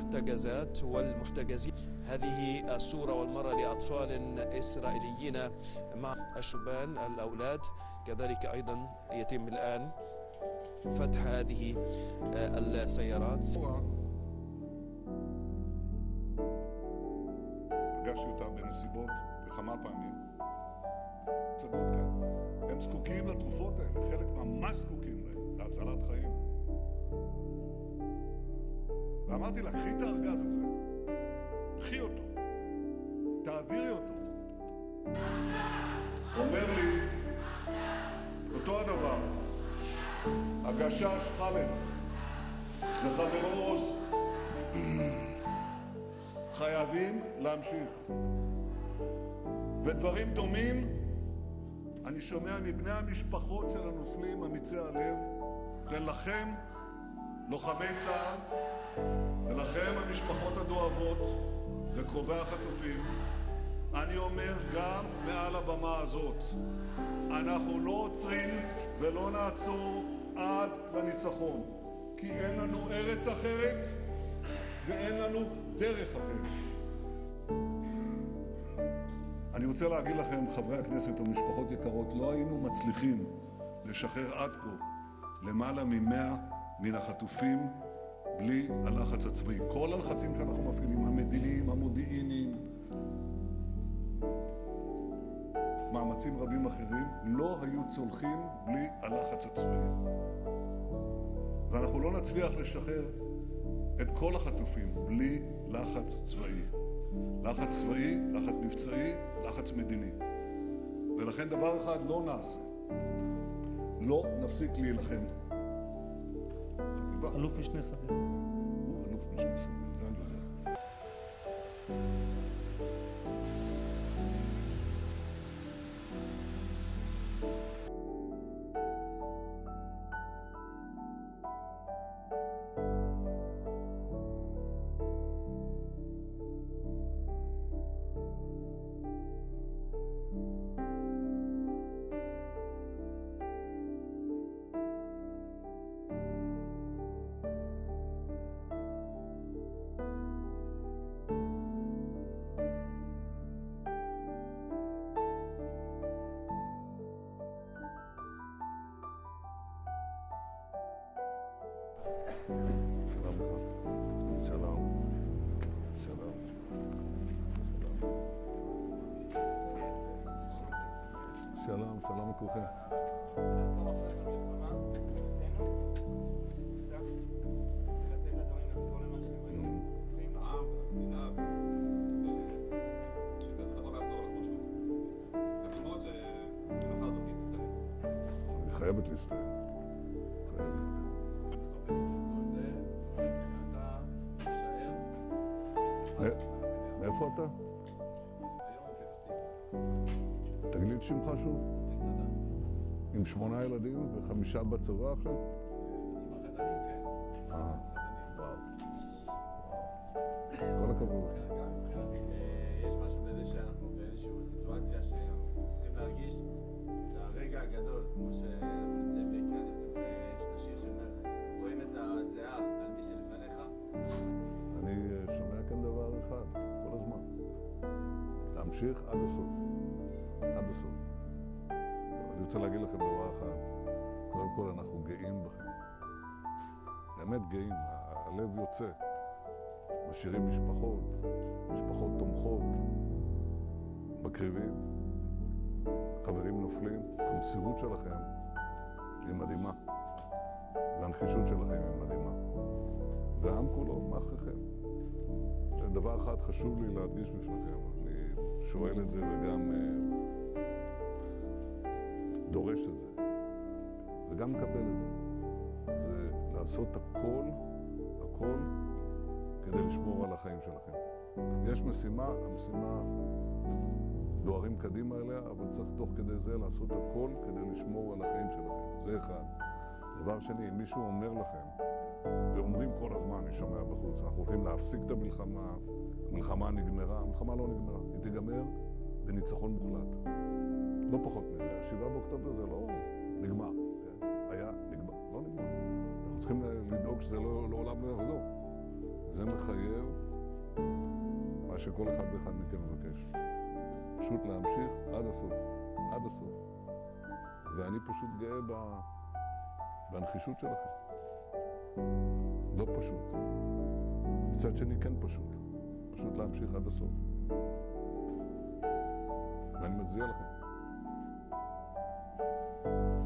المحتجزات والمحتجزين. هذه الصورة والمرة لأطفال إسرائيليين مع الشبان الأولاد. كذلك أيضا يتم الآن فتح هذه السيارات. פגשתי אותה בנסיבות בכמה פעמים. הצגות כאן. הם זקוקים לתרופות האלה, חלק ממש זקוקים להם, להצלת חיים. ואמרתי לה, קחי את הארגז הזה, קחי אותו, תעבירי אותו. אומר לי, אותו הדבר, הגשש חלד, וחברו עוז. חייבים להמשיך. ודברים דומים אני שומע מבני המשפחות של הנופלים אמיצי הלב, ולכם, לוחמי צה"ל, ולכם המשפחות הדואבות וקרובי החטופים, אני אומר גם מעל הבמה הזאת, אנחנו לא עוצרים ולא נעצור עד לניצחון, כי אין לנו ארץ אחרת ואין לנו דרך אחרת. אני רוצה להגיד לכם, חברי הכנסת ומשפחות יקרות, לא היינו מצליחים לשחרר עד כה למעלה מ100 מן החטופים בלי הלחץ הצבאי. כל הלחצים שאנחנו מפעילים, המדיניים, המודיעיניים, מאמצים רבים אחרים, לא היו צולחים בלי הלחץ הצבאי. ואנחנו לא נצליח לשחרר את כל החטופים בלי לחץ צבאי. לחץ צבאי, לחץ מבצעי, לחץ מדיני. ולכן דבר אחד לא נעשה. לא נפסיק להילחם. חטיבה. אלוף משנה סדיר. הוא אלוף משנה סדיר, גם יודע. שלום. שלום. שלום, שלום לכולכם. לעצור עכשיו במלחמה, מבחינתנו, זה לתת לדברים לחזור למה שהם היו רוצים. המדינה, שכזה דבר לא יחזור על עצמו שוב. גם ללמוד שהמלאכה הזאת תסתיים. היא חייבת להסתיים. חייבת. מאיפה אתה? היום בפתח תקווה. תגלי את שמך שוב. מסעדה. עם 8 ילדים ו5 בצבא עכשיו? עם החתנים, כן. וואו. כל הכבוד. גם מבחינתי, יש משהו בזה שאנחנו באיזושהי סיטואציה שאנחנו צריכים להרגיש את הרגע הגדול, כמו שאנחנו נמצאים בקריאת ים סוף, יש את השיר שאומר, רואים את הזיעה על מי שלפניך. אני שומע כאן דבר אחד, כל הזמן. להמשיך עד הסוף. עד הסוף. אני רוצה להגיד לכם דבר אחד. קודם כל, אנחנו גאים בכם. באמת גאים. הלב יוצא. משאירים משפחות תומכות, מקריבים, חברים נופלים. המסירות שלכם היא מדהימה. והנחישות שלכם היא מדהימה. והעם כולו מאחריכם. דבר אחד חשוב לי להדגיש בפניכם. אני שואל את זה וגם דורש את זה. וגם מקבל את זה. זה לעשות הכל כדי לשמור על החיים שלכם. יש משימה, המשימה דוהרים קדימה אליה, אבל צריך תוך כדי זה לעשות הכל כדי לשמור על החיים שלכם. זה אחד. דבר שני, אם מישהו אומר לכם, ואומרים כל הזמן, אני שומע בחוץ, אנחנו הולכים להפסיק את המלחמה, המלחמה נגמרה, המלחמה לא נגמרה, היא תיגמר בניצחון מוחלט. לא פחות מזה, 7 באוקטובר זה לא נגמר, היה נגמר, לא נגמר. אנחנו צריכים לדאוג שזה לעולם לא יחזור. זה מחייב מה שכל אחד ואחד מכם מבקש. פשוט להמשיך עד הסוף, עד הסוף. ואני פשוט גאה בנחישות שלכם. לא פשוט. מצד שני כן פשוט. פשוט להמשיך עד הסוף. ואני מצדיע לכם.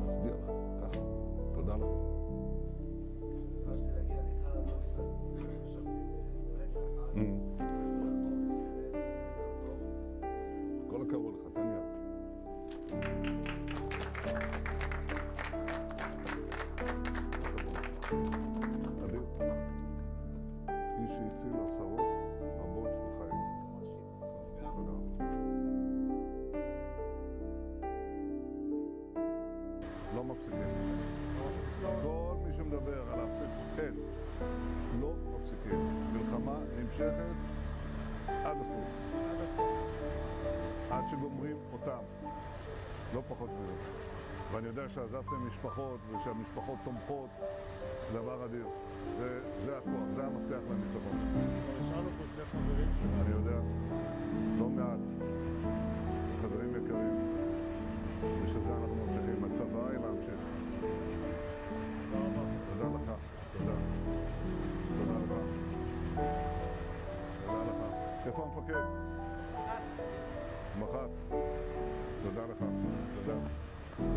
מצדיע לכם. ככה. תודה לכם. רציתי להגיע לכאן, לא ניססתי, חשבתי לרגע אחד. כל הכבוד לך, תן יד. אדיר. איש שהציל עשרות רבות של חיים. תודה. לא מפסיקים. כל מי שמדבר על להפסיק, אין. לא מפסיקים. מלחמה נמשכת עד הסוף. עד הסוף. עד שגומרים אותם. לא פחות מזה. ואני יודע שעזבתם משפחות ושהמשפחות תומכות, זה דבר אדיר. זה הכוח, זה המפתח לניצחון. השארנו פה שני חברים שלנו. אני יודע, לא מעט. חברים יקרים, ושזה אנחנו ממשיכים. הצבא היא להמשיך. תודה רבה. תודה לך. תודה. תודה רבה. תודה לך. איפה המפקד? מח"ט. תודה לך. תודה.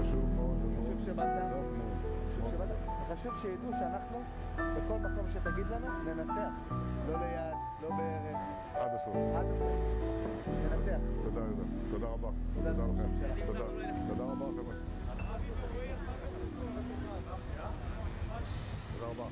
חשוב מאוד ומאוד. חשוב שבאת. חזק מאוד. חשוב שבאת. וחשוב שידעו שאנחנו, בכל מקום שתגיד לנו, ננצח. לא ליד, לא בערך, עד הסוף. עד הסוף. ננצח. תודה יהודה. תודה רבה. תודה תודה לכם. לכם. תודה. תודה רבה חבר'ה. תודה רבה.